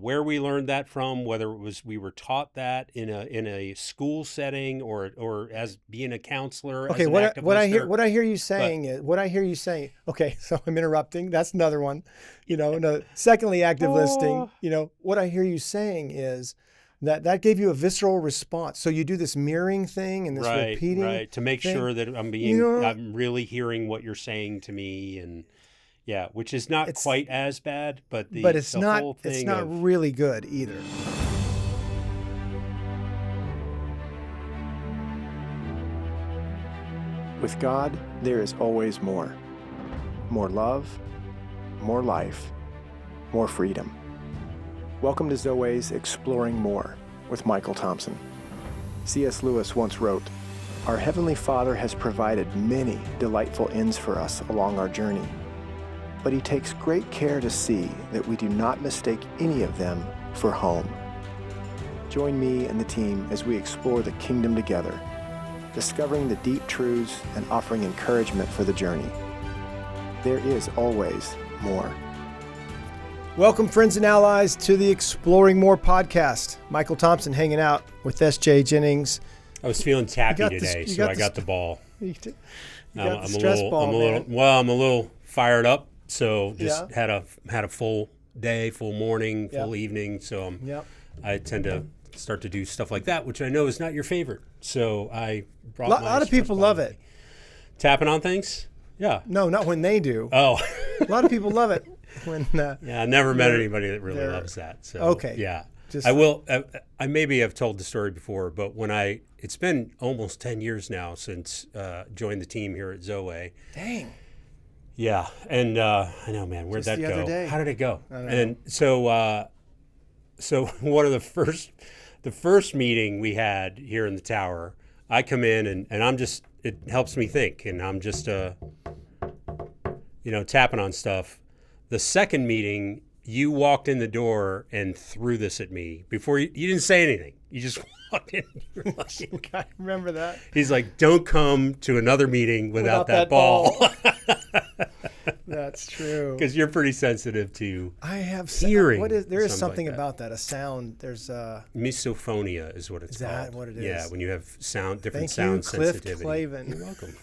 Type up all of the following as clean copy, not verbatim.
where we learned that from, whether it was we were taught that in a school setting or as being a counselor. Okay, as an active what listener. I hear you saying. Okay, so I'm interrupting. That's another one. Secondly, active listening. What I hear you saying is that gave you a visceral response. So you do this mirroring thing and this repeating, right, to make thing. sure that I'm really hearing what you're saying to me, and which is not quite as bad, but it's not whole thing it's not really good either. With God, there is always more. More love, more life, more freedom. Welcome to Zoe's Exploring More with Michael Thompson. C.S. Lewis once wrote, "Our Heavenly Father has provided many delightful ends for us along our journey, but He takes great care to see that we do not mistake any of them for home." Join me and the team as we explore the kingdom together, discovering the deep truths and offering encouragement for the journey. There is always more. Welcome, friends and allies, to the Exploring More podcast. Michael Thompson hanging out with SJ Jennings. I was feeling tappy today, so I got the ball. You got I'm the stress ball, I'm a little fired up. So just had a full day, full morning, full evening. So I tend to start to do stuff like that, which I know is not your favorite. So I brought a lot of people love it. Tapping on things? Yeah. No, not when they do. Oh. A lot of people love it. When I never met anybody that really loves that. So okay. Yeah. I will. I maybe have told the story before, but it's been almost 10 years now since joined the team here at Zoe. Dang. Yeah, and I know, man. Where'd that go? Other day. How did it go? I don't know. And so one of the first meeting we had here in the tower, I come in and I'm just, it helps me think, and I'm just tapping on stuff. The second meeting, you walked in the door and threw this at me before you didn't say anything. You just walked in. You're like, I remember that. He's like, "Don't come to another meeting without that ball." That's true. Because you're pretty sensitive to hearing. There is something like about that. A sound. There's misophonia is what it's called. Is that what it is? Yeah, when you have different Thank sound you, Cliff sensitivity. Clavin. You're welcome.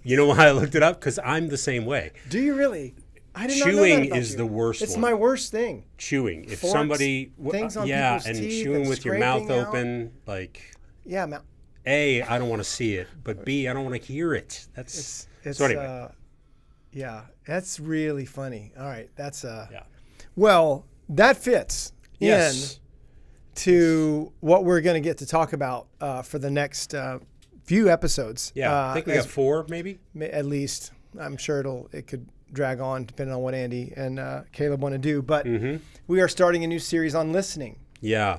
You know why I looked it up? Because I'm the same way. Do you really? I did not know Chewing that about is you. the worst It's one. my worst thing. Chewing. If Forks, somebody, things on people's and teeth chewing and with your mouth scraping out. open, like. Yeah, A, I don't want to see it, but B, I don't want to hear it. That's it's so anyway. Yeah, that's really funny. All right, that's well, that fits in to what we're going to get to talk about for the next few episodes. Yeah, I think we got 4 maybe. At least. I'm sure it could drag on depending on what Andy and Caleb want to do. But we are starting a new series on listening. Yeah.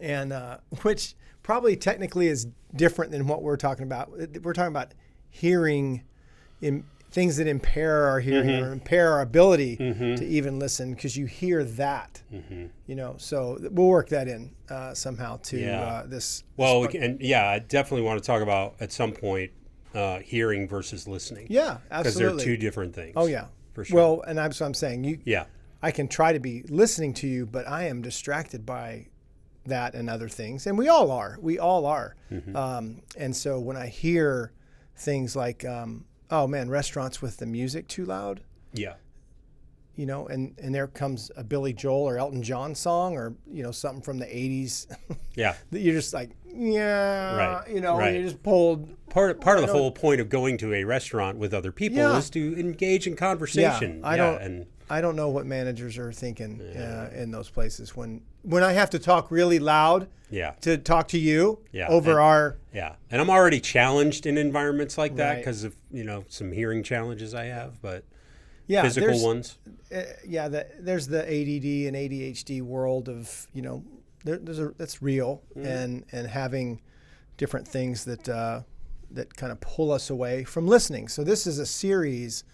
And which probably technically is different than what we're talking about. We're talking about hearing in things that impair our hearing or impair our ability to even listen, because you hear that, so we'll work that in somehow to this. Well, I definitely want to talk about at some point hearing versus listening. Yeah, absolutely. Because they're 2 different things. Oh, yeah. For sure. Well, and that's what I'm saying. Yeah. I can try to be listening to you, but I am distracted by that and other things. And we all are. And so when I hear things like, oh man, restaurants with the music too loud. Yeah. And there comes a Billy Joel or Elton John song, or, something from the 80s. Yeah. That you're just like, right. You're just pulled. Part of the whole point of going to a restaurant with other people is to engage in conversation. Yeah, I don't know what managers are thinking in those places when I have to talk really loud to talk to you over our... Yeah, and I'm already challenged in environments like that because of, some hearing challenges I have, but physical ones. There's the ADD and ADHD world of, that's real, and having different things that kind of pull us away from listening. So this is a series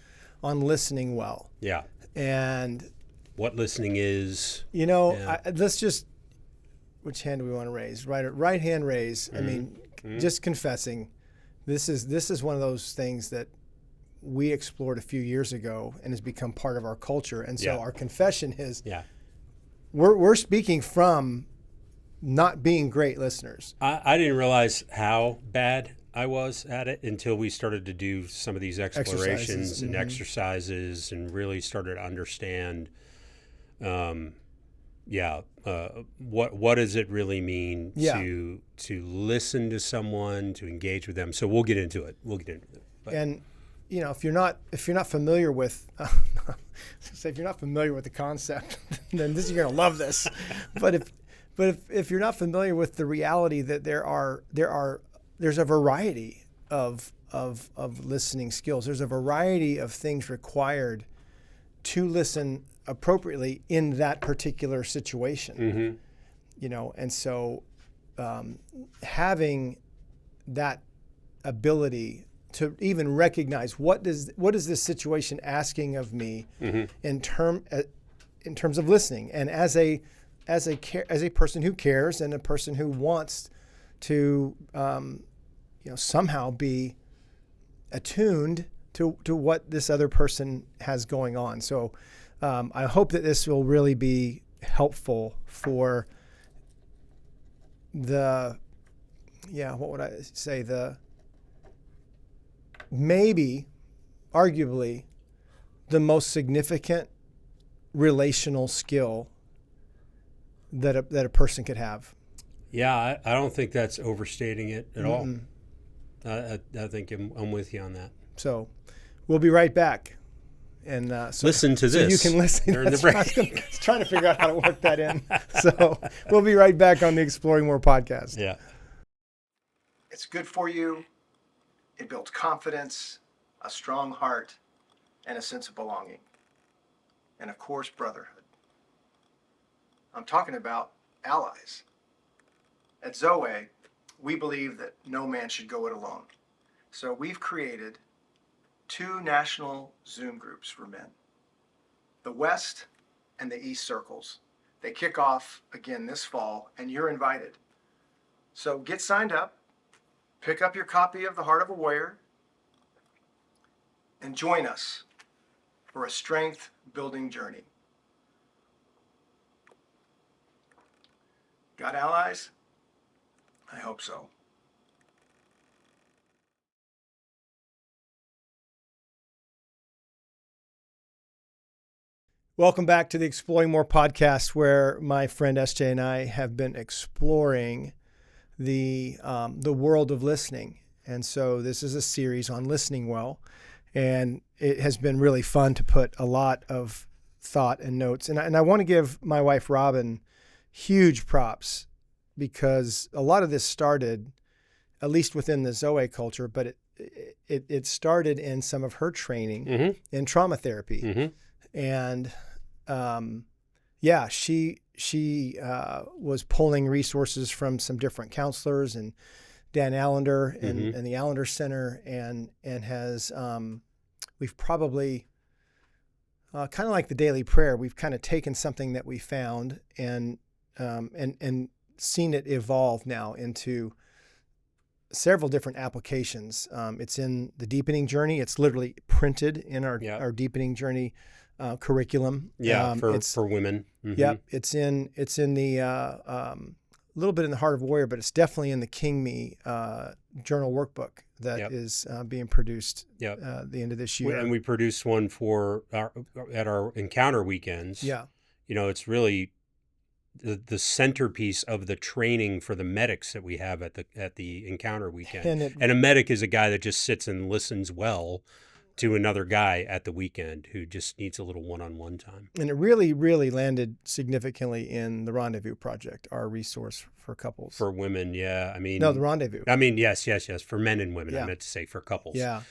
on listening well. Yeah. And what listening is. Let's just, which hand do we want to raise? Right hand raise. I mean, just confessing, this is one of those things that we explored a few years ago and has become part of our culture. And so our confession is we're speaking from not being great listeners. I didn't realize how bad I was at it until we started to do some of these explorations and exercises and really started to understand, what does it really mean to listen to someone, to engage with them. So we'll get into it. But. And if you're not familiar with, if you're not familiar with the concept, then you're going to love this. But if you're not familiar with the reality that there's a variety of listening skills. There's a variety of things required to listen appropriately in that particular situation. And so having that ability to even recognize what is this situation asking of me in terms of listening, and as a person who cares and a person who wants to somehow be attuned to what this other person has going on. So I hope that this will really be helpful for maybe arguably the most significant relational skill that a person could have. Yeah, I don't think that's overstating it at all. I think I'm with you on that. So we'll be right back. And listen to this. So you can listen. During the break. I was trying to figure out how to work that in. So we'll be right back on the Exploring More podcast. Yeah. It's good for you. It builds confidence, a strong heart, and a sense of belonging. And of course, brotherhood. I'm talking about allies. At Zoe, we believe that no man should go it alone. So we've created 2 national Zoom groups for men, the West and the East Circles. They kick off again this fall, and you're invited. So get signed up, pick up your copy of The Heart of a Warrior, and join us for a strength-building journey. Got allies? I hope so. Welcome back to the Exploring More podcast, where my friend SJ and I have been exploring the world of listening. And so this is a series on listening well, and it has been really fun to put a lot of thought and notes. And I want to give my wife Robin huge props, because a lot of this started, at least within the Zoe culture, but it started in some of her training in trauma therapy. And she was pulling resources from some different counselors and Dan Allender and the Allender Center, and has we've probably kind of like the daily prayer, we've kind of taken something that we found and seen it evolve now into several different applications. It's in the Deepening Journey. It's literally printed in our Deepening Journey curriculum. For women. Yep. It's in the little bit in the Heart of Warrior, but it's definitely in the King Me journal workbook that is being produced at the end of this year. And we produced one at our encounter weekends. Yeah. It's really the centerpiece of the training for the medics that we have at the encounter weekend. And a medic is a guy that just sits and listens well to another guy at the weekend who just needs a little one-on-one time. And it really, really landed significantly in the Rendezvous Project, our resource for couples. For women, yeah. No, the Rendezvous. Yes. For men and women, I meant to say for couples. Yeah.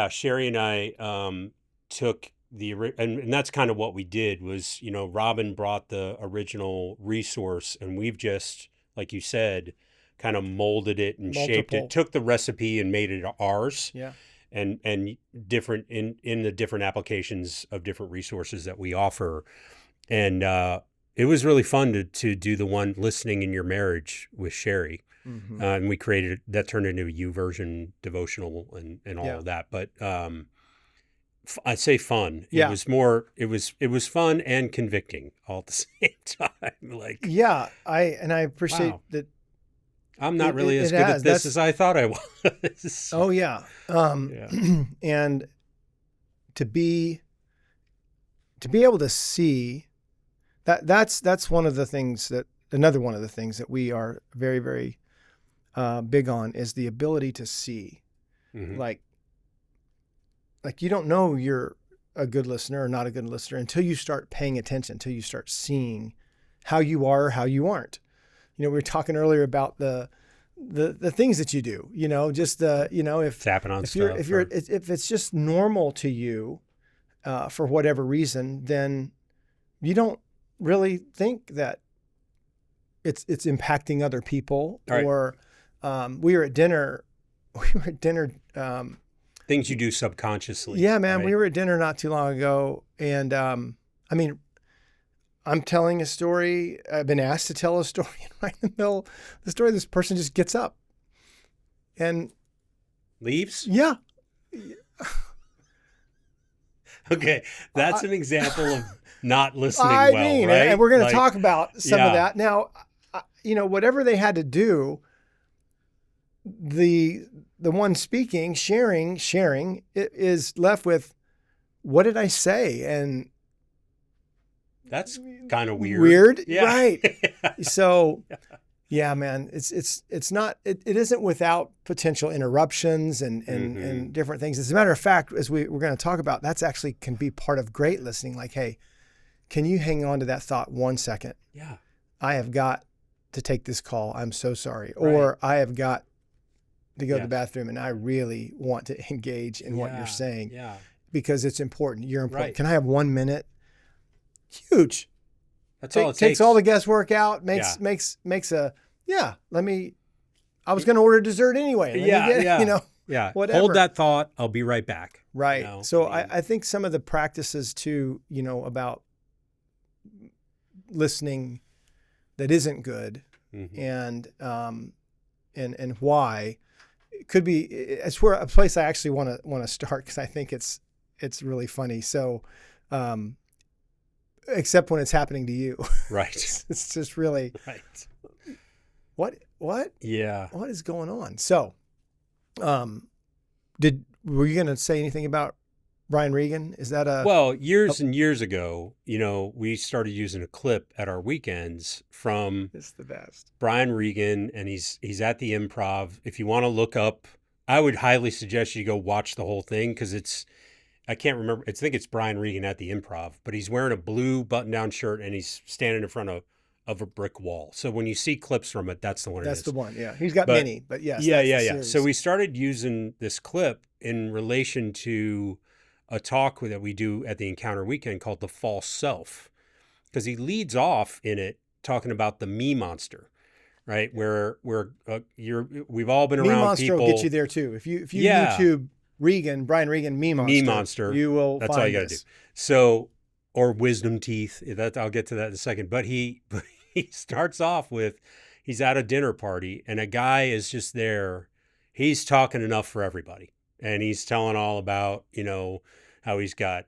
Sherry and I took and that's kind of what we did was, Robin brought the original resource, and we've just, like you said, kind of molded it and shaped it, took the recipe and made it ours. Yeah. And different in the different applications of different resources that we offer. And it was really fun to do the one Listening in Your Marriage with Sherry. And we created that, turned into a YouVersion devotional and all of that. But I say fun. Yeah. It was more. It was fun and convicting all at the same time. Like, yeah, I appreciate wow. that. I'm not really as good at this as I thought I was. Oh yeah. Yeah. And to be able to see that's one of the things another one of the things that we are very, very big on is the ability to see. Mm-hmm. Like you don't know you're a good listener or not a good listener until you start paying attention, until you start seeing how you are or how you aren't. We were talking earlier about the things that you do, just if tapping on if stuff. If it's just normal to you, for whatever reason, then you don't really think that it's impacting other people. Right. Or we were at dinner. Things you do subconsciously. Yeah, man. Right? We were at dinner not too long ago, and I'm telling a story. I've been asked to tell a story, and right in the middle of the story, this person just gets up and leaves. Yeah. Okay, that's an example of not listening right? And we're going to talk about some of yeah. that now. Whatever they had to do, the one speaking, sharing, it is left with, what did I say? And that's kind of weird. Weird, yeah. Right? So, yeah, man, it's not. It isn't without potential interruptions and different things. As a matter of fact, as we're going to talk about, that's actually can be part of great listening. Like, hey, can you hang on to that thought 1 second? Yeah, I have got to take this call. I'm so sorry. Right. Or I have got to go to the bathroom, and I really want to engage in what you're saying. Yeah. Because it's important. You're important. Right. Can I have 1 minute? Huge. That's all it takes. Takes all the guesswork out. Makes a let me. I was going to order dessert anyway. Yeah. Whatever. Hold that thought. I'll be right back. Right. So I think some of the practices too, about listening that isn't good, and why it could be. It's where a place I actually want to start, because I think it's really funny. So, except when it's happening to you, right? It's just really right. What? Yeah. What is going on? So, were you going to say anything about Brian Regan? Is that years and years ago, we started using a clip at our weekends from it's the best. Brian Regan, and he's at the Improv. If you want to look up, I would highly suggest you go watch the whole thing, because I can't remember. I think it's Brian Regan at the Improv, but he's wearing a blue button-down shirt and he's standing in front of a brick wall. So when you see clips from it, that's the one. That's the one. Yeah, he's got many, but yes. Yeah. So we started using this clip in relation to a talk that we do at the Encounter Weekend called The False Self, because he leads off in it talking about the me monster, right? Where we've all been me around monster people. will get you there too. If you YouTube Brian Regan, me monster, you will. That's find all you got to do. So, or wisdom teeth. I'll get to that in a second. But he starts off with, he's at a dinner party and a guy is just there. He's talking enough for everybody, and he's telling all about how he's got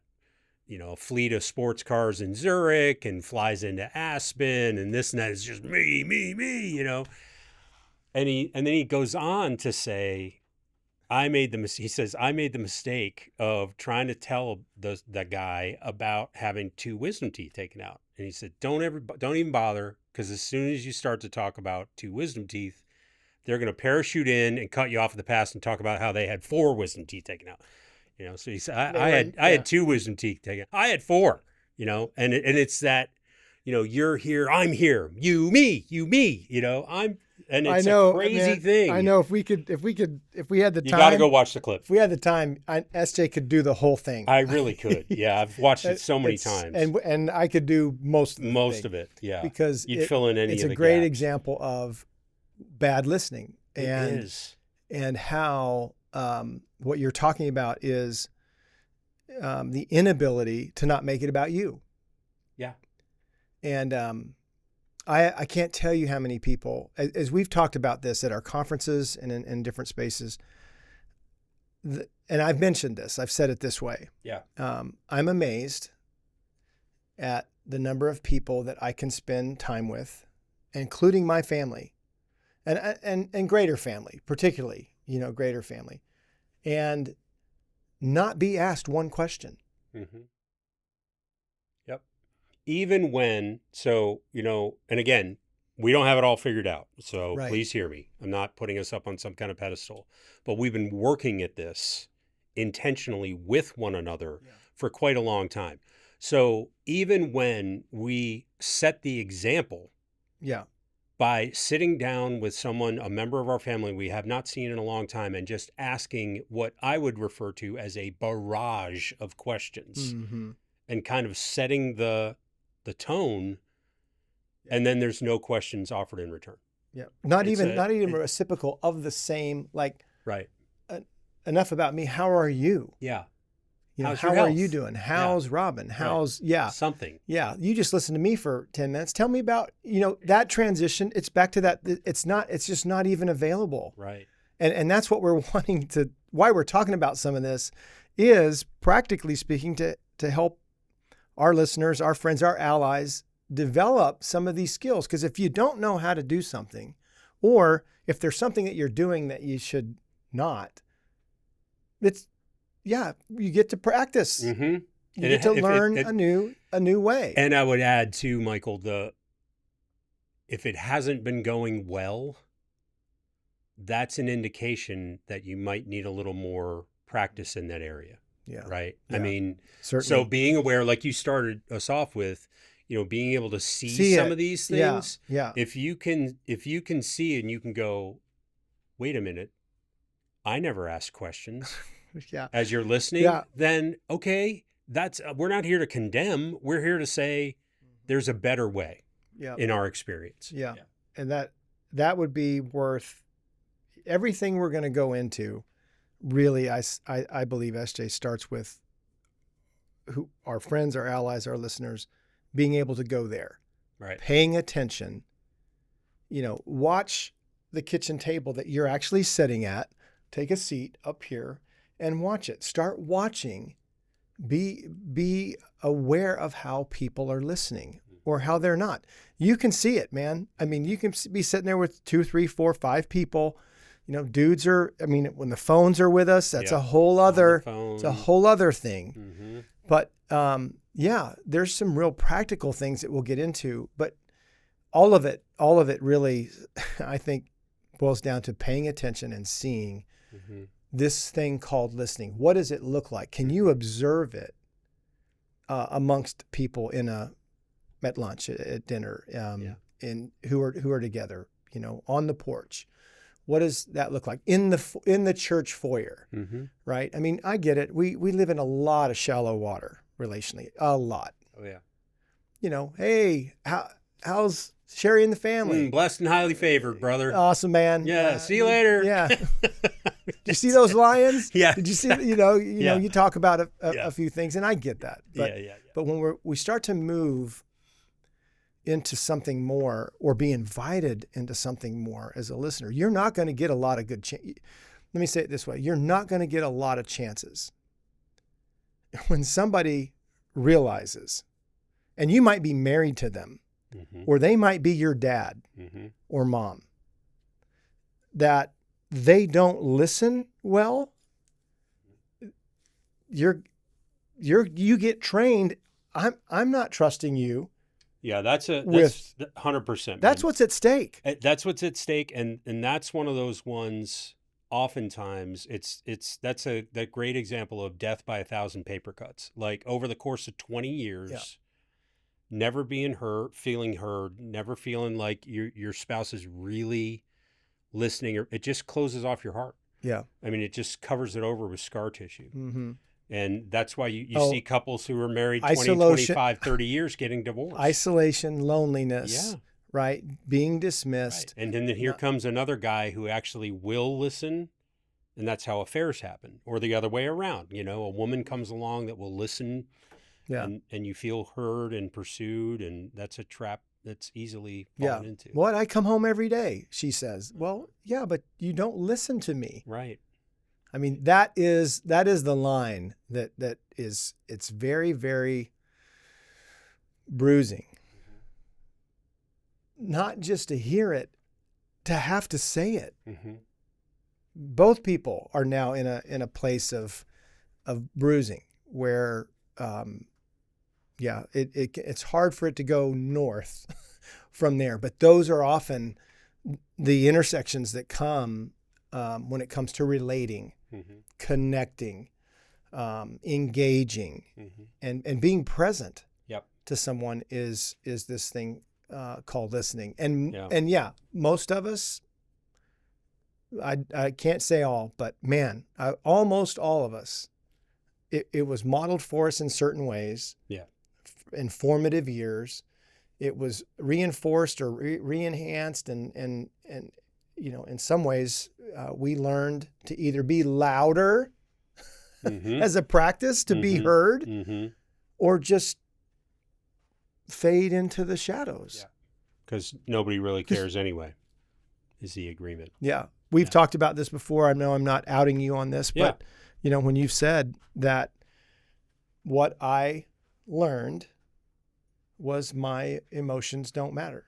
a fleet of sports cars in Zurich and flies into Aspen and this and that. It's just me. And then he goes on to say, he says, I made the mistake of trying to tell the guy about having 2 wisdom teeth taken out. And he said, don't even bother, because as soon as you start to talk about 2 wisdom teeth, they're going to parachute in and cut you off of the past and talk about how they had 4 wisdom teeth taken out. So he said, I had 2 wisdom teeth taken out. I had 4, and it's that, you're here, I'm here, you, me, and it's a crazy thing. I know if we had the time. You got to go watch the clip. If we had the time, SJ could do the whole thing. I really could. Yeah, I've watched it so many times. And I could do most of it. Yeah. Because you'd fill in any of the It's a great gaps. example of bad listening. It is. And how what you're talking about is the inability to not make it about you. Yeah. And I can't tell you how many people, as we've talked about this at our conferences and in different spaces, and I've mentioned this, I've said it this way. Yeah. I'm amazed at the number of people that I can spend time with, including my family and greater family, particularly, greater family, and not be asked one question. Mm-hmm. Yep. Even when, and again, we don't have it all figured out. So Please hear me. I'm not putting us up on some kind of pedestal, but we've been working at this intentionally with one another for quite a long time. So even when we set the example by sitting down with someone, a member of our family we have not seen in a long time, and just asking what I would refer to as a barrage of questions, and kind of setting the tone, and then there's no questions offered in return. Yeah. Not even reciprocal of the same, like, enough about me. How are you? Yeah. How are you doing? How's Robin? How's something? Yeah. You just listened to me for 10 minutes. Tell me about, that transition. It's back to that. It's just not even available. Right. And that's what we're why we're talking about some of this is, practically speaking, to help our listeners, our friends, our allies develop some of these skills. Because if you don't know how to do something, or if there's something that you're doing that you should not, you get to practice. Mm-hmm. You get to learn a new way. And I would add too, Michael, if it hasn't been going well, that's an indication that you might need a little more practice in that area. Yeah. Right. Yeah. I mean, certainly. So being aware, like you started us off with, being able to see some of these things. Yeah. If you can see and you can go, wait a minute, I never asked questions. As you're listening, then okay, we're not here to condemn. We're here to say there's a better way in our experience. Yeah. And that would be worth everything we're going to go into. Really, I believe SJ starts with our friends, our allies, our listeners, being able to go there, right? Paying attention, watch the kitchen table that you're actually sitting at, take a seat up here and watch it. Start watching. Be aware of how people are listening or how they're not. You can see it, man. I mean, you can be sitting there with 2, 3, 4, 5 people. Dudes when the phones are with us, that's a whole other thing. Mm-hmm. But there's some real practical things that we'll get into, but all of it really, I think, boils down to paying attention and seeing this thing called listening. What does it look like? Can you observe it amongst people at lunch, at dinner, in who are together, on the porch? What does that look like in the church foyer? Right? I mean, I get it. We live in a lot of shallow water relationally, a lot. Oh yeah. Hey, how's Sherry and the family? Blessed and highly favored, brother. Awesome, man. Yeah. See you later. Yeah. Did you see those lions? Yeah. Did you see? You talk about a few things, and I get that. But, But when we start to move into something more, or be invited into something more as a listener, you're not going to get a lot of good. Let me say it this way: you're not going to get a lot of chances when somebody realizes, and you might be married to them. Or they might be your dad or mom, that they don't listen well. You get trained. I'm not trusting you. Yeah, that's 100%. That's what's at stake. That's what's at stake, and that's one of those ones. Oftentimes, that's that great example of death by 1,000 paper cuts. Like over the course of 20 years. Never being feeling heard, never feeling like your spouse is really listening, or it just closes off your heart. Yeah. I mean, it just covers it over with scar tissue. Mm-hmm. And that's why you see couples who are married 20, 25, 30 years getting divorced. Isolation, loneliness, right? Being dismissed. Right. And then here comes another guy who actually will listen, and that's how affairs happen. Or the other way around, a woman comes along that will listen. Yeah. And you feel heard and pursued, and that's a trap that's easily fallen into. I come home every day, she says. Well, yeah, but you don't listen to me. Right. I mean, that is the line it's very, very bruising. Not just to hear it, to have to say it. Mm-hmm. Both people are now in a place of bruising where, it's hard for it to go north from there. But those are often the intersections that come when it comes to relating, mm-hmm. connecting, engaging, mm-hmm. and being present to someone is this thing called listening. And most of us, I can't say all, but man, almost all of us, it was modeled for us in certain ways. Yeah. In formative years, it was reinforced or re-enhanced, and in some ways, we learned to either be louder mm-hmm. as a practice to mm-hmm. be heard, mm-hmm. or just fade into the shadows. Yeah. Because nobody really cares anyway, is the agreement. Yeah. We've talked about this before. I know I'm not outing you on this, but when you've said that what I learned was my emotions don't matter.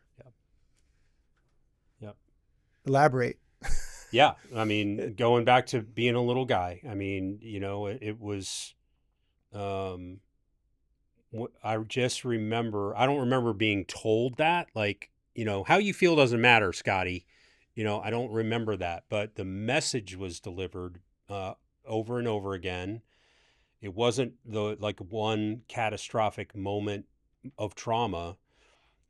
Yep. Elaborate. Yeah. I mean, going back to being a little guy, I mean, it was, I just remember, I don't remember being told that, like, how you feel doesn't matter, Scotty. I don't remember that, but the message was delivered over and over again. It wasn't one catastrophic moment of trauma,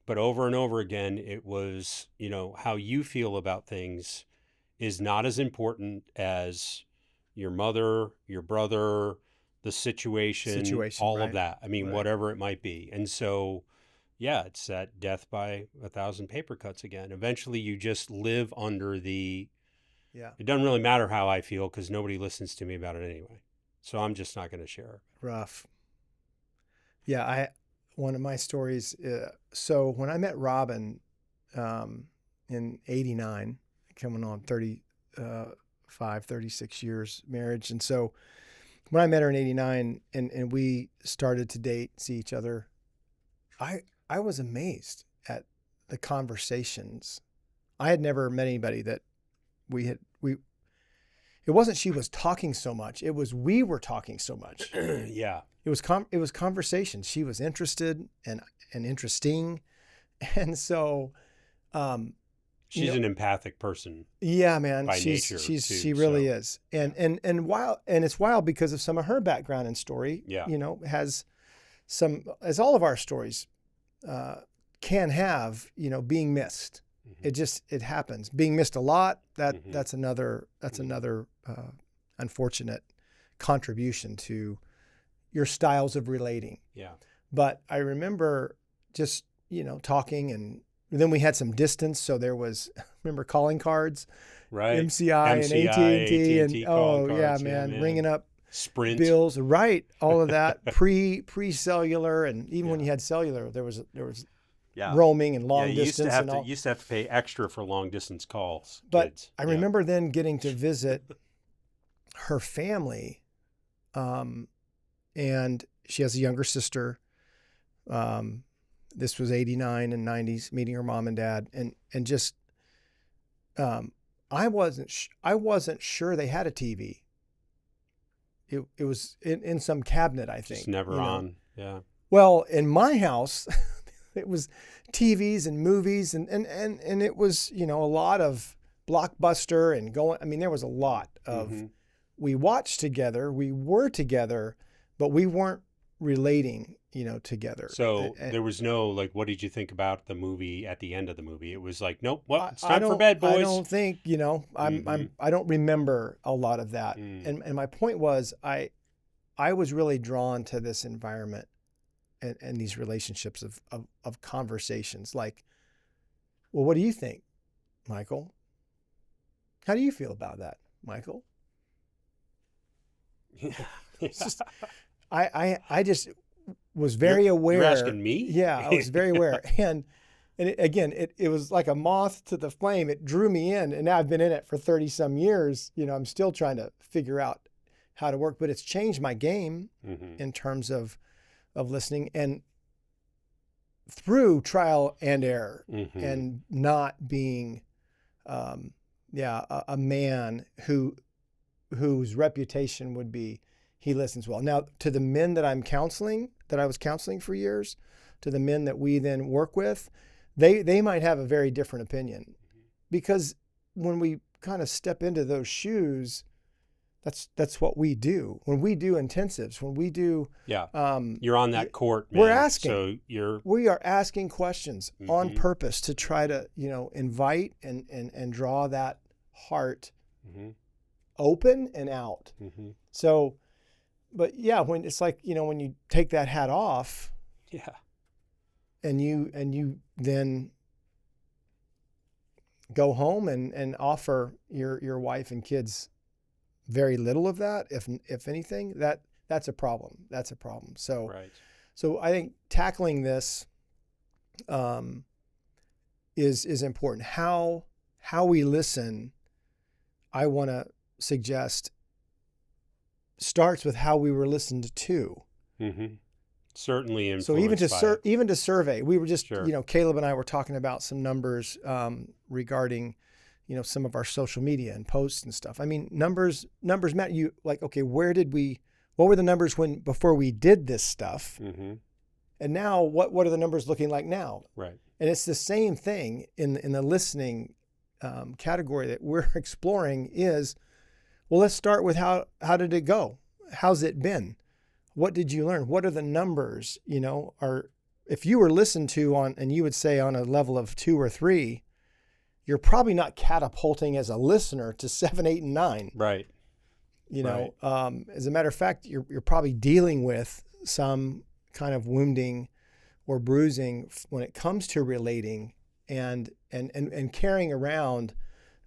but over and over again, it was, how you feel about things is not as important as your mother, your brother, the situation all right. of that. I mean, right. whatever it might be. And so, it's that death by 1,000 paper cuts again. Eventually, you just live under it doesn't really matter how I feel because nobody listens to me about it anyway. So I'm just not going to share it. Rough. Yeah, one of my stories, so when I met Robin in 89, coming on 36 years marriage. And so when I met her in 89 and we started to date, see each other, I was amazed at the conversations. I had never met anybody that it wasn't she was talking so much. It was we were talking so much. Yeah. It was conversation. She was interested and interesting. And so she's an empathic person. Yeah, man. By nature. She really is. And it's wild because of some of her background and story, has some, as all of our stories can have, being missed. Mm-hmm. It happens. Being missed a lot, that's another unfortunate contribution to your styles of relating. Yeah. But I remember just, talking, and then we had some distance. So there was, remember calling cards, right? MCI and AT&T and cards, man, ringing up Sprint bills, right? All of that pre-cellular, and even when you had cellular, there was roaming and long distance. You used to have to pay extra for long distance calls. But I remember then getting to visit her family, and she has a younger sister. This was 89 and 90s, meeting her mom and dad, and just I wasn't sure they had a TV. It was in some cabinet, I think. Just never on. Yeah. Well, in my house, it was TVs and movies, and it was, a lot of Blockbuster and going. I mean, there was a lot of. We watched together, we were together, but we weren't relating, together. So there was no, what did you think about the movie at the end of the movie? It was like, nope, well, it's time for bed, boys. I don't think, I don't remember a lot of that. And my point was, I was really drawn to this environment and these relationships of conversations. Like, well, what do you think, Michael? How do you feel about that, Michael? It's just, I just was very aware. You're asking me? Yeah, I was very aware. And And it was like a moth to the flame. It drew me in, and now I've been in it for 30 some years. I'm still trying to figure out how to work, but it's changed my game in terms of listening, and through trial and error, and not being, a man whose reputation would be he listens well. Now, to the men that I was counseling for years, to the men that we then work with, they might have a very different opinion, because when we kind of step into those shoes, that's what we do. When we do intensives, when we do, you're on that court, man. We're asking. So we are asking questions on purpose to try to, invite and draw that heart open and out. So, but when it's like, when you take that hat off, and you then go home and offer your wife and kids very little of that, if anything, that's a problem. That's a problem. So, so I think tackling this is important. How we listen, I want to suggest, starts with how we were listened to. Certainly influenced. So even to survey, we were just, Caleb and I were talking about some numbers regarding, some of our social media and posts and stuff. I mean, numbers matter. You like, okay, what were the numbers before we did this stuff? And now what are the numbers looking like now? Right. And it's the same thing in the listening category that we're exploring is, well, let's start with how did it go? How's it been? What did you learn? What are the numbers? If you were listened to and you would say on a level of 2 or 3, you're probably not catapulting as a listener to 7, 8, and 9. Right. As a matter of fact, you're probably dealing with some kind of wounding or bruising when it comes to relating and carrying around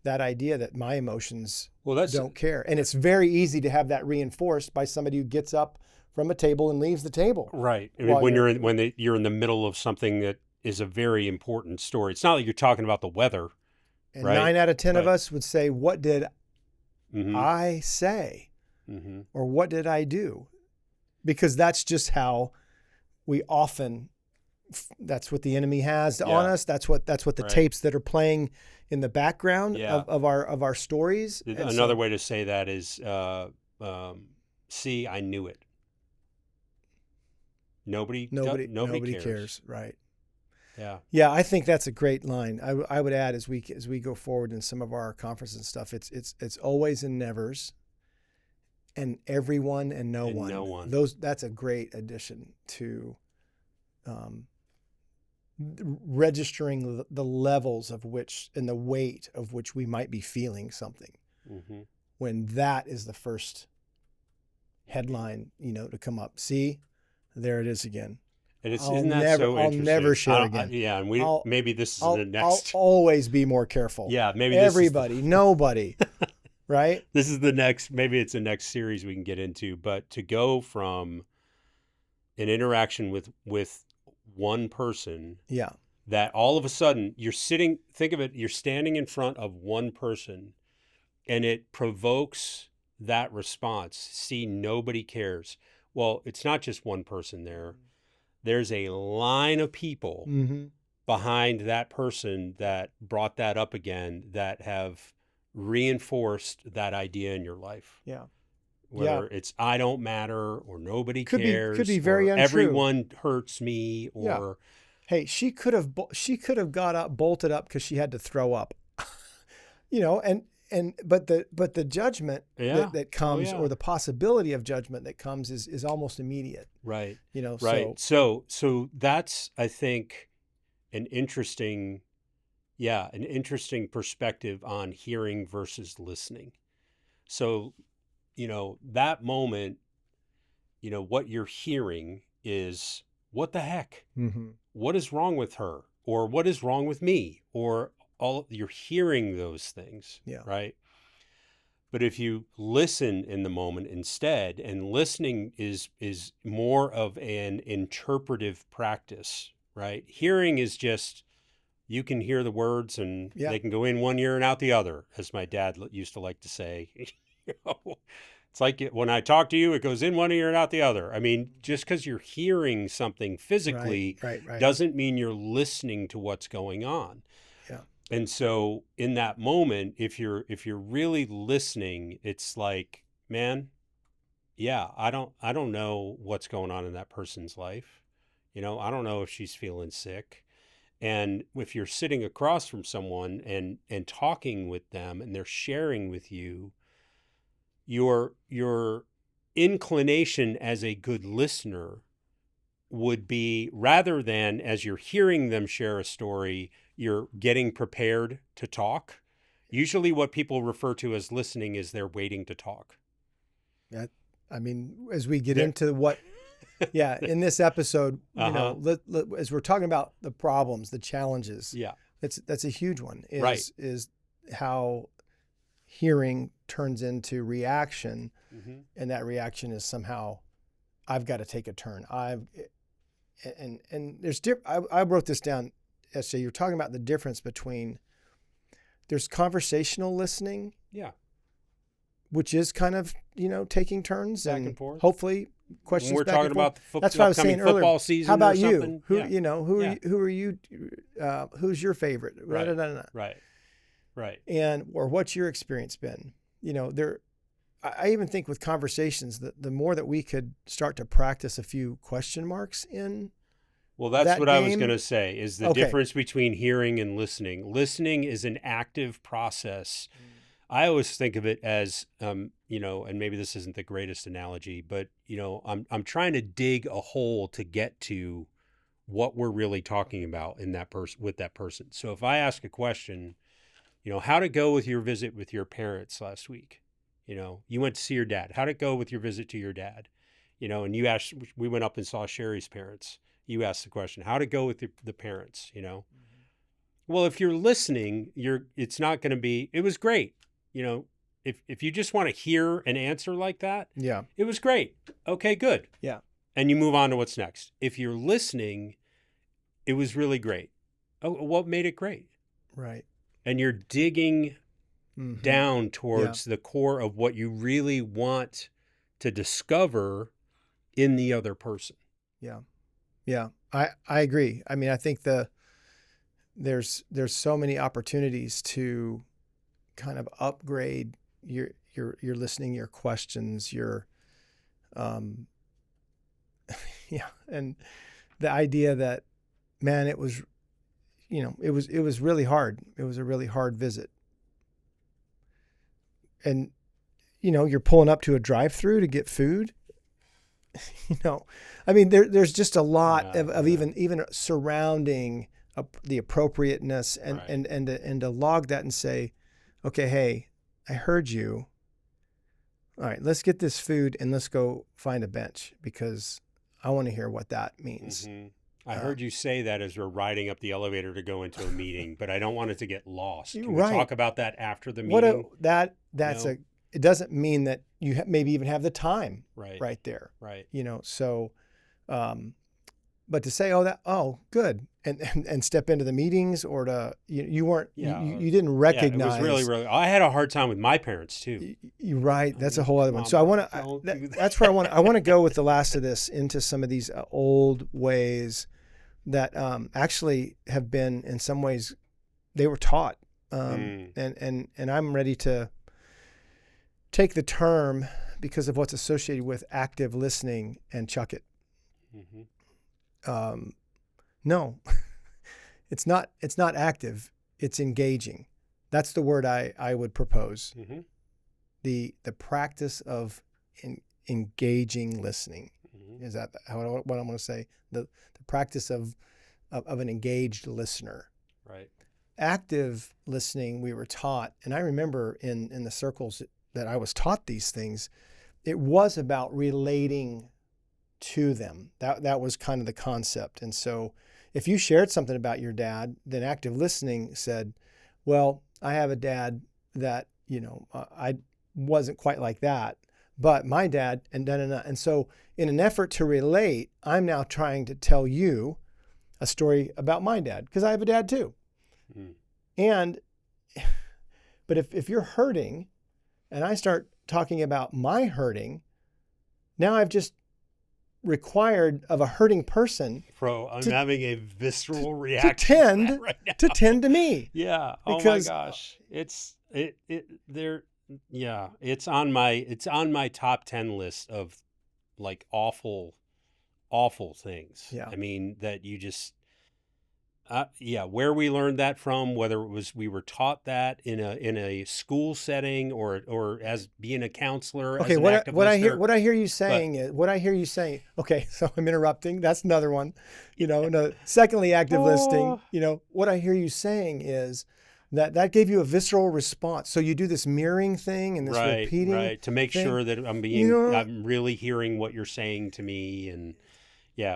that idea that my emotions don't care. And it's very easy to have that reinforced by somebody who gets up from a table and leaves the table. Right. I mean, when you're in the middle of something that is a very important story. It's not like you're talking about the weather. And 9 out of 10 of us would say, what did I say? Or what did I do? Because that's just how we often, that's what the enemy has on us. That's what the tapes that are playing in the background of our stories. Another way to say that is, see, I knew it. Nobody cares. Right. Yeah. Yeah. I think that's a great line. I would add as we go forward in some of our conferences and stuff, it's always and nevers, and everyone and no one. No one. That's a great addition to registering the levels of which and the weight of which we might be feeling something. When that is the first headline, to come up. See, there it is again. And I'll never share again. And maybe this is the next. I'll always be more careful. Yeah, maybe everybody, nobody, right? It's the next series we can get into. But to go from an interaction with one person, that all of a sudden you're standing in front of one person, and it provokes that response. See, nobody cares. Well, it's not just one person there. There's a line of people behind that person that brought that up again, that have reinforced that idea in your life. Yeah. Whether it's I don't matter, or nobody cares, could be very untrue. Everyone hurts me, or hey, she could have got up, bolted up because she had to throw up. But the judgment that comes, or the possibility of judgment that comes, is almost immediate. Right. Right. So that's, I think, an interesting perspective on hearing versus listening. So, that moment, what you're hearing is, what the heck? What is wrong with her? Or what is wrong with me? Or you're hearing those things, right? But if you listen in the moment instead, and listening is more of an interpretive practice, right? Hearing is just you can hear the words and Yeah. they can go in one ear and out the other, as my dad used to like to say. It's like when I talk to you, it goes in one ear and out the other. I mean, just because you're hearing something physically Right. doesn't mean you're listening to what's going on. Yeah. And so in that moment, if you're really listening, it's like, man, yeah, I don't know what's going on in that person's life. I don't know if she's feeling sick. And if you're sitting across from someone and talking with them and they're sharing with you, your inclination as a good listener would be, rather than as you're hearing them share a story, you're getting prepared to talk. Usually what people refer to as listening is they're waiting to talk. As we get into what, in this episode, as we're talking about the problems, the challenges, that's a huge one, is how hearing turns into reaction, and that reaction is somehow, I've got to take a turn. And there's I wrote this down, SJ. You're talking about the difference between, there's conversational listening, which is kind of taking turns back and forth. Hopefully questions. We're back talking and forth. about the That's what I was saying earlier. football season. How about or you? something? Who are you? Who's your favorite? Right. And or what's your experience been? I even think with conversations that the more that we could start to practice a few question marks in. Well, that's that what game, I was going to say, is the difference between hearing and listening. Listening is an active process. I always think of it as, and maybe this isn't the greatest analogy, but, I'm trying to dig a hole to get to what we're really talking about in that with that person. So if I ask a question, how'd it go with your visit with your parents last week? You went to see your dad. How'd it go with your visit to your dad? And you asked, we went up and saw Sherry's parents. You asked the question, how'd it go with the parents? Well, if you're listening, it's not going to be, it was great. If you just want to hear an answer like that, it was great. Okay, good. Yeah. And you move on to what's next. If you're listening, it was really great. Oh, what made it great? Right. And you're digging down towards the core of what you really want to discover in the other person. Yeah. Yeah. I agree. I think there's so many opportunities to kind of upgrade your listening, your questions, your and the idea that, man, it was really hard. It was a really hard visit. And you're pulling up to a drive-through to get food. There's just a lot of even surrounding the appropriateness and to log that and say, okay, hey, I heard you. All right, let's get this food and let's go find a bench because I want to hear what that means. Mm-hmm. I heard you say that as we're riding up the elevator to go into a meeting, but I don't want it to get lost. Can we talk about that after the meeting? It doesn't mean that you maybe even have the time right there. Right. So, but to say, good. And step into the meetings or to, you didn't recognize. It was really, really, I had a hard time with my parents too. You're right. That's a whole other one. So I want to, that's where I want to go with the last of this into some of these old ways that actually have been, in some ways, they were taught. And I'm ready to take the term, because of what's associated with active listening, and chuck it. Mm-hmm. No, it's not active. It's engaging. That's the word I would propose. Mm-hmm. The practice of engaging listening. Mm-hmm. Is that what I'm going to say? The practice of an engaged listener. Right. Active listening, we were taught, and I remember in the circles that I was taught these things, it was about relating to them. That was kind of the concept. And so if you shared something about your dad, then active listening said, well, I have a dad that, I wasn't quite like that, but my dad, and da-da-da. And so in an effort to relate, I'm now trying to tell you a story about my dad, because I have a dad too. And, but if you're hurting and I start talking about my hurting, now I've just required of a hurting person. Bro, I'm having a visceral reaction to tend to me. Yeah. Because, oh my gosh. It's on my top 10 list of like awful things. Yeah. I mean, that you just, where we learned that from, whether it was we were taught that in a school setting or as being a counselor. Okay, as an active listener. What I hear you saying. Okay, so I'm interrupting. That's another one. Secondly, active listening. What I hear you saying is that gave you a visceral response. So you do this mirroring thing and this repeating, right, to make thing. sure that I'm really hearing what you're saying to me, and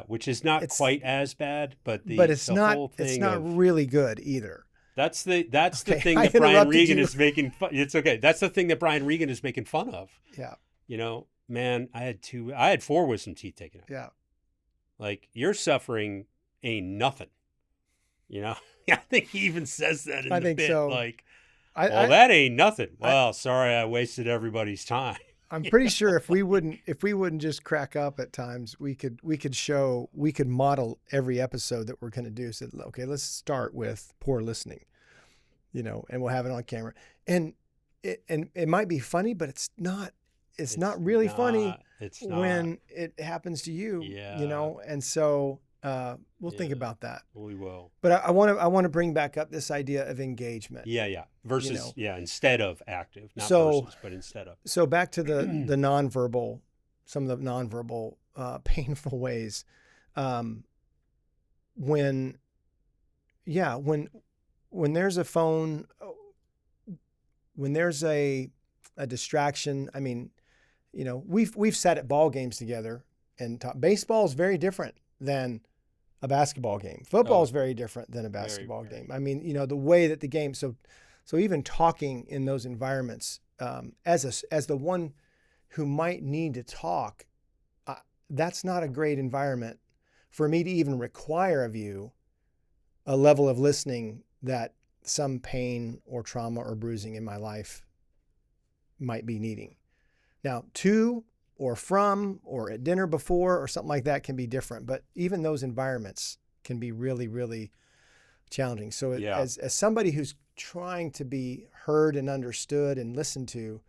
which is not quite as bad, but it's not whole thing. It's not really good either. That's the thing that Brian Regan is making fun. It's okay. That's the thing that Brian Regan is making fun of. Yeah. Man, I had 4 wisdom teeth taken out. Yeah. Like, your suffering ain't nothing. I think he even says that in the bit. So. Like, that ain't nothing. Well, sorry, I wasted everybody's time. I'm pretty sure if we wouldn't just crack up at times, we could model every episode that we're going to do. So, okay, let's start with poor listening, and we'll have it on camera. And it might be funny, but it's not really funny when it happens to you, and so we'll think about that. We will. But I want to bring back up this idea of engagement. Yeah. Versus, instead of active, not versus, but instead of. So back to the nonverbal, some of the nonverbal painful ways. When there's a phone, when there's a distraction. I mean, we've sat at ball games together, and baseball is very different than a basketball game. Football is very different than a basketball game. I mean, the way that the game. So even talking in those environments, as the one who might need to talk, that's not a great environment for me to even require of you a level of listening that some pain or trauma or bruising in my life might be needing. Now, to or from or at dinner before or something like that can be different, but even those environments can be really, really challenging. So as somebody who's trying to be heard and understood and listened to,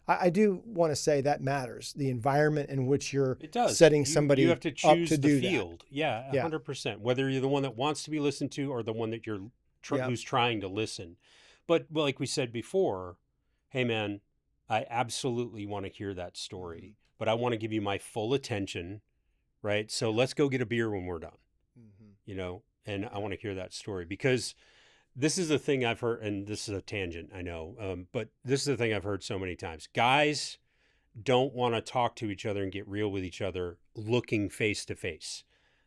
I do want to say that matters. The environment in which you're setting somebody up to do that. You have to choose the field. Yeah, 100%. Whether you're the one that wants to be listened to or the one that you're who's trying to listen. But like we said before, hey man, I absolutely want to hear that story, but I want to give you my full attention, right? So let's go get a beer when we're done, and I want to hear that story, because this is the thing I've heard, and this is a tangent, I know, but this is the thing I've heard so many times. Guys don't want to talk to each other and get real with each other looking face to face.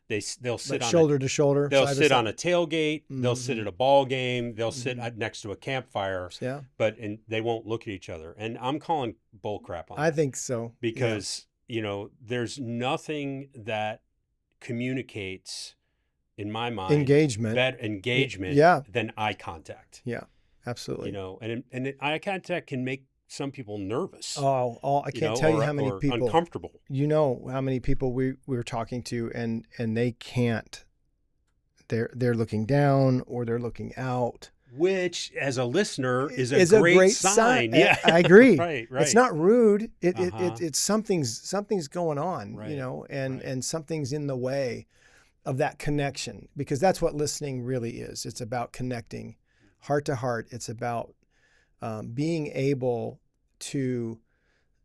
They'll sit on shoulder to shoulder. They'll sit on a tailgate. Mm-hmm. They'll sit at a ball game. They'll sit next to a campfire. Yeah. And they won't look at each other. And I'm calling bull crap on that. I think so. Because, there's nothing that communicates, in my mind, engagement than eye contact. Yeah, absolutely. And eye contact can make some people nervous. I can't tell you how many people uncomfortable. How many people we were talking to, and they can't. They're looking down or they're looking out, which as a listener is a great sign. Yeah, I agree. Right. It's not rude. It's something's going on, and something's in the way of that connection, because that's what listening really is. It's about connecting heart to heart. It's about being able to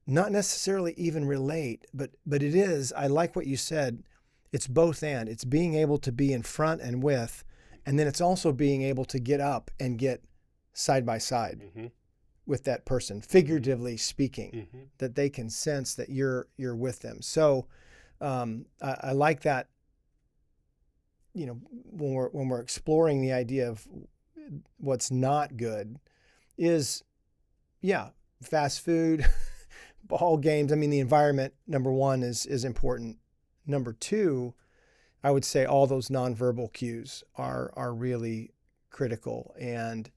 not necessarily even relate, but it is, I like what you said, it's both and. It's being able to be in front and with, and then it's also being able to get up and get side by side with that person, figuratively speaking, that they can sense that you're with them. So I like that, when we're exploring the idea of what's not good is, fast food, ball games. I mean, the environment, number one, is important. Number two, I would say all those nonverbal cues are really critical, and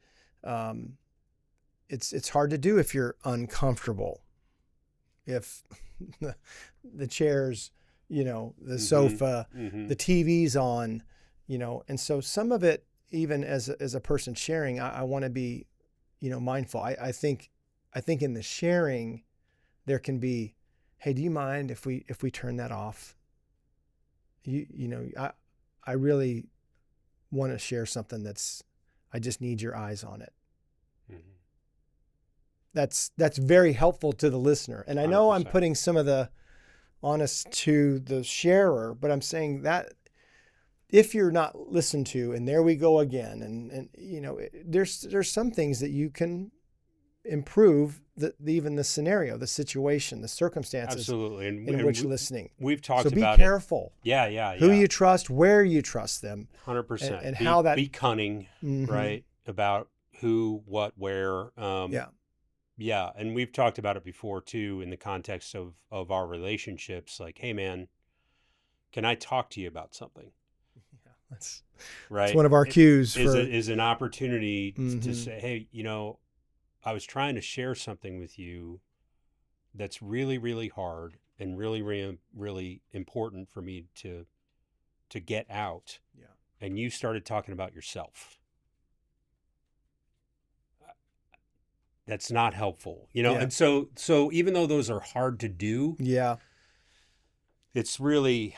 it's hard to do if you're uncomfortable. If the chairs, the sofa, the TV's on, and so some of it, even as a person sharing, I want to be, mindful. I think in the sharing, there can be, hey, do you mind if we turn that off? I really want to share something I just need your eyes on it. That's very helpful to the listener. And I know 100%. I'm putting some of the onus to the sharer, but I'm saying that if you're not listened to, and there we go again, and there's some things that you can improve, even the scenario, the situation, the circumstances. Absolutely. in which listening. We've talked about it. So be careful. Yeah. Who you trust, where you trust them. 100%. And how that... Be cunning, right? About who, what, where. Yeah. And we've talked about it before too, in the context of our relationships. Like, hey man, can I talk to you about something? Yeah, that's right. It's one of our cues is an opportunity to say, hey, I was trying to share something with you that's really, really hard and really, really, really important for me to get out. Yeah. And you started talking about yourself. That's not helpful, Yeah. And so even though those are hard to do, it's really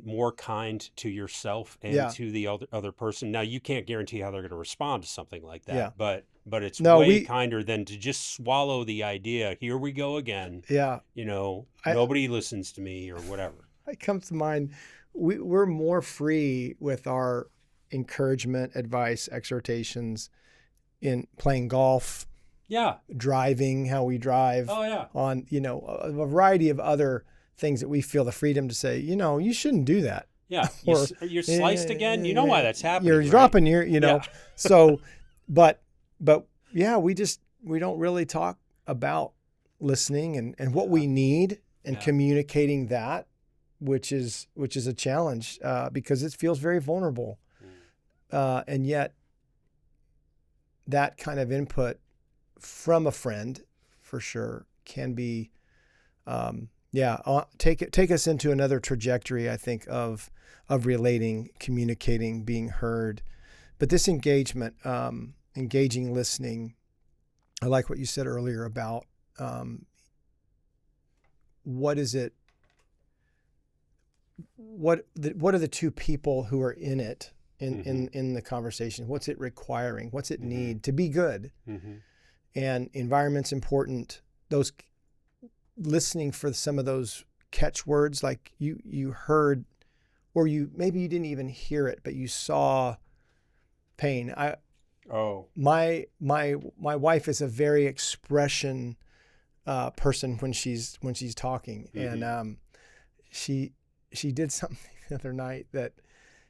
more kind to yourself and to the other person. Now, you can't guarantee how they're going to respond to something like that, but it's kinder than to just swallow the idea. Here we go again. Yeah. Nobody listens to me or whatever. It comes to mind. We're more free with our encouragement, advice, exhortations in playing golf. Yeah. Driving, how we drive. Oh, yeah. On, a variety of other things that we feel the freedom to say, you shouldn't do that. Yeah. You're sliced again. You know why that's happening. You're right? dropping your, So, but yeah, we don't really talk about listening and what we need and communicating that, which is a challenge because it feels very vulnerable. And yet that kind of input from a friend for sure can be, take us into another trajectory, I think, of relating, communicating, being heard. But this engagement, engaging listening, I like what you said earlier about what is it? What are the two people who are in it in the conversation? What's it requiring? What's it need to be good? And environment's important. Those listening for some of those catchwords, like you heard, or maybe you didn't even hear it, but you saw pain. My wife is a very expression person when she's talking, and she did something the other night that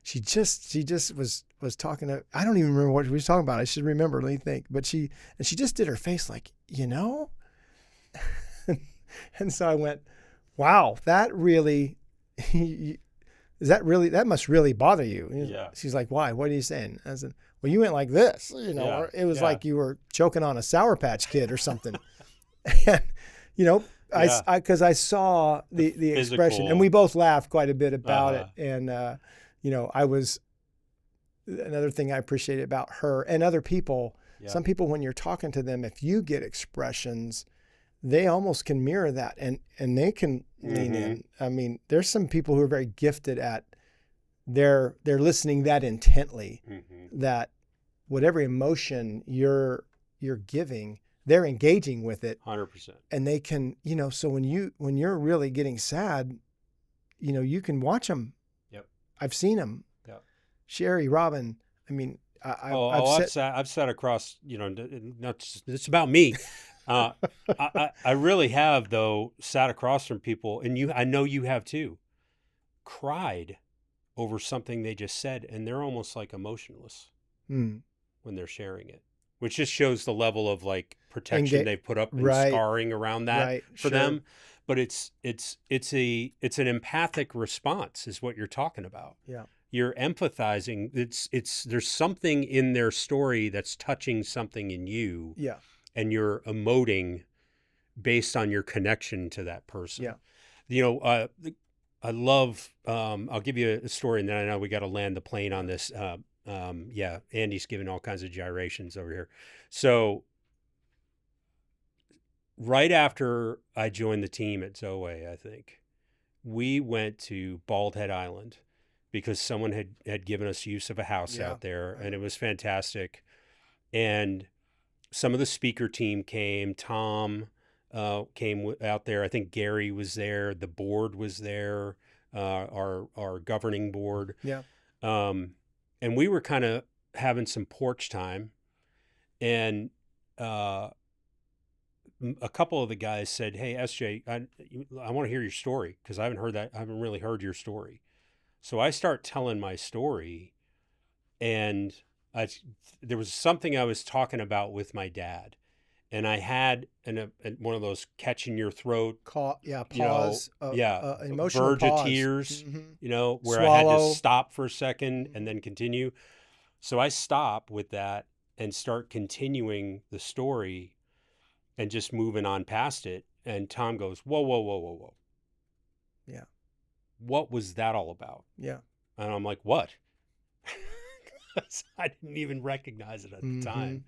she just was talking to. I don't even remember what she was talking about. I should remember. Let me think. But she just did her face like, and so I went, wow, that must really bother you. Yeah. She's like, why? What are you saying? I said, well, you went like this, or it was like you were choking on a Sour Patch Kid or something. And, because I saw the expression, and we both laughed quite a bit about it. And, another thing I appreciated about her and other people, some people, when you're talking to them, if you get expressions, they almost can mirror that and they can lean in. I mean, there's some people who are very gifted at they're listening that intently, that whatever emotion you're giving, they're engaging with it 100%. And they can, so when you're really getting sad, you can watch them. Yep. I've seen them. Yep. Sherry, Robin, I mean, I've sat across, it's about me. I really have, though, sat across from people, and I know you have too, cried over something they just said, and they're almost like emotionless when they're sharing it, which just shows the level of like protection they've put up and scarring around that for them. But it's an empathic response is what you're talking about. Yeah. you're empathizing. There's something in their story that's touching something in you. Yeah. And you're emoting based on your connection to that person. Yeah. I love, I'll give you a story, and then I know we got to land the plane on this. Andy's giving all kinds of gyrations over here. So right after I joined the team at Zoe, I think, we went to Bald Head Island because someone had given us use of a house out there, and it was fantastic. And some of the speaker team came. Tom came out there. I think Gary was there. The board was there, our governing board. Yeah. And we were kind of having some porch time. And a couple of the guys said, "Hey, SJ, I want to hear your story because I haven't really heard your story." So I start telling my story, and there was something I was talking about with my dad, and I had one of those catch in your throat, pause, emotional verge pause. of tears, where Swallow. I had to stop for a second and then continue. So I stop with that and start continuing the story and just moving on past it. And Tom goes, "Whoa, whoa, whoa, whoa, whoa." Yeah. What was that all about? Yeah. And I'm like, "What?" I didn't even recognize it at the time.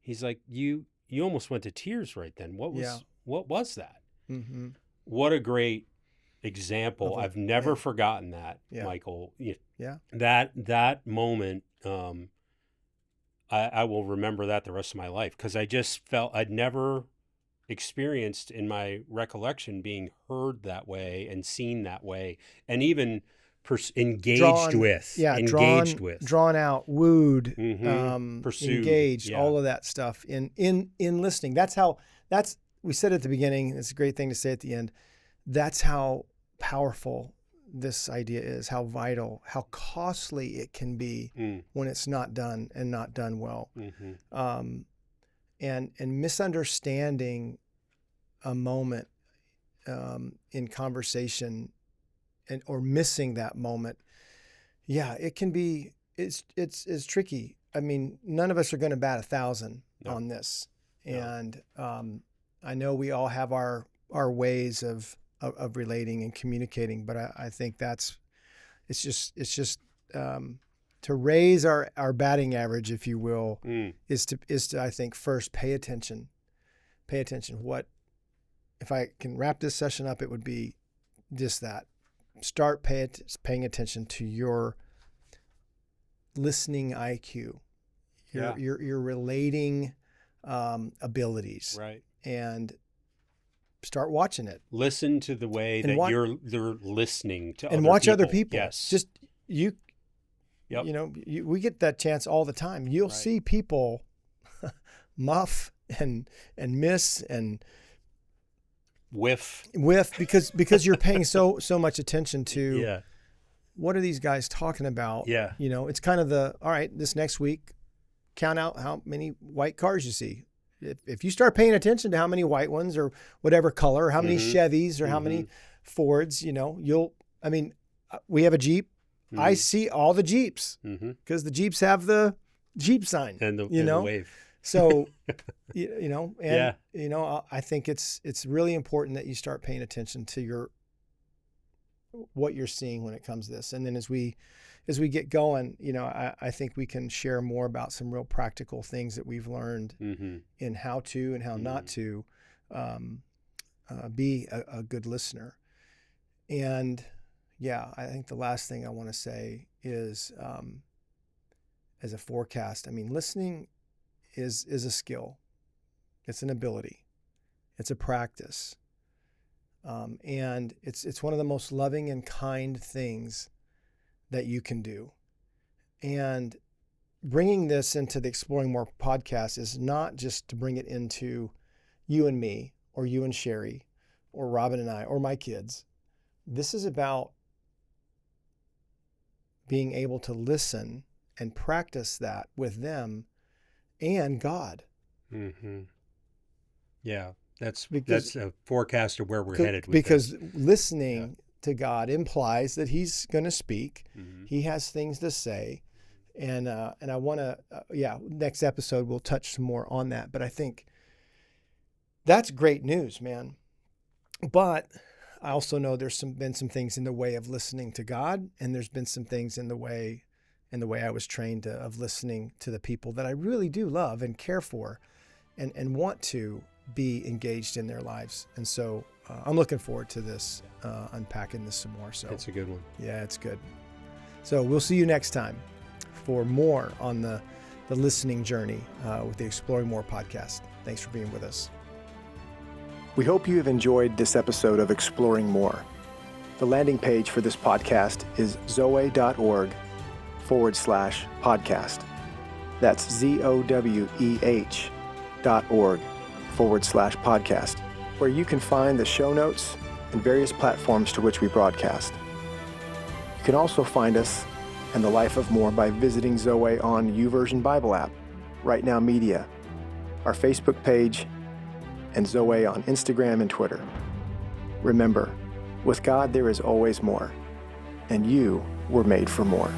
He's like, you almost went to tears right then. What was that? Mm-hmm. What a great example. I've never forgotten that, Michael. That moment, I will remember that the rest of my life because I just felt I'd never experienced in my recollection being heard that way and seen that way and even engaged with, drawn out, wooed, pursued, engaged, all of that stuff in listening. We said at the beginning, it's a great thing to say at the end. That's how powerful this idea is, how vital, how costly it can be when it's not done and not done well. And misunderstanding a moment in conversation or missing that moment, it can be. It's tricky. I mean, none of us are going to bat 1,000 on this, and I know we all have our ways of relating and communicating, but I think it's just to raise our batting average, if you will, is to I think first pay attention. What if I can wrap this session up? It would be just that. Start paying attention to your listening IQ, your relating abilities, right? And start watching it. Listen to the way that you're listening to, and watch other people. Yes, just you. Yep. We get that chance all the time. You'll see people muff and miss and whiff because you're paying so much attention to what are these guys talking about. It's kind of all right, this next week count out how many white cars you see. If you start paying attention to how many white ones or whatever color, or how many Chevys or how many Fords, we have a Jeep. I see all the Jeeps because the Jeeps have the Jeep sign and the wave. So, I think it's really important that you start paying attention to what you're seeing when it comes to this. And then as we get going, I think we can share more about some real practical things that we've learned in how to and how not to be a good listener. And I think the last thing I want to say is, as a forecast, listening is a skill. It's an ability. It's a practice. And it's one of the most loving and kind things that you can do. And bringing this into the Exploring More podcast is not just to bring it into you and me, or you and Sherry, or Robin and I, or my kids. This is about being able to listen and practice that with them and God. Yeah, that's a forecast of where we're headed with because this. Listening to God implies that he's going to speak. Mm-hmm. He has things to say. And I want to, next episode we'll touch some more on that. But I think that's great news, man. But I also know there's been some things in the way of listening to God, and there's been some things in the way I was trained of listening to the people that I really do love and care for, and want to be engaged in their lives. And so I'm looking forward to this, unpacking this some more. So it's a good one. Yeah, it's good. So we'll see you next time for more on the listening journey with the Exploring More podcast. Thanks for being with us. We hope you have enjoyed this episode of Exploring More. The landing page for this podcast is zoe.org/podcast. That's ZOWEH.org/podcast, where you can find the show notes and various platforms to which we broadcast. You can also find us and the Life of More by visiting Zoe on YouVersion Bible app, Right Now Media, our Facebook page, and Zoe on Instagram and Twitter. Remember, with God there is always more, and you were made for more.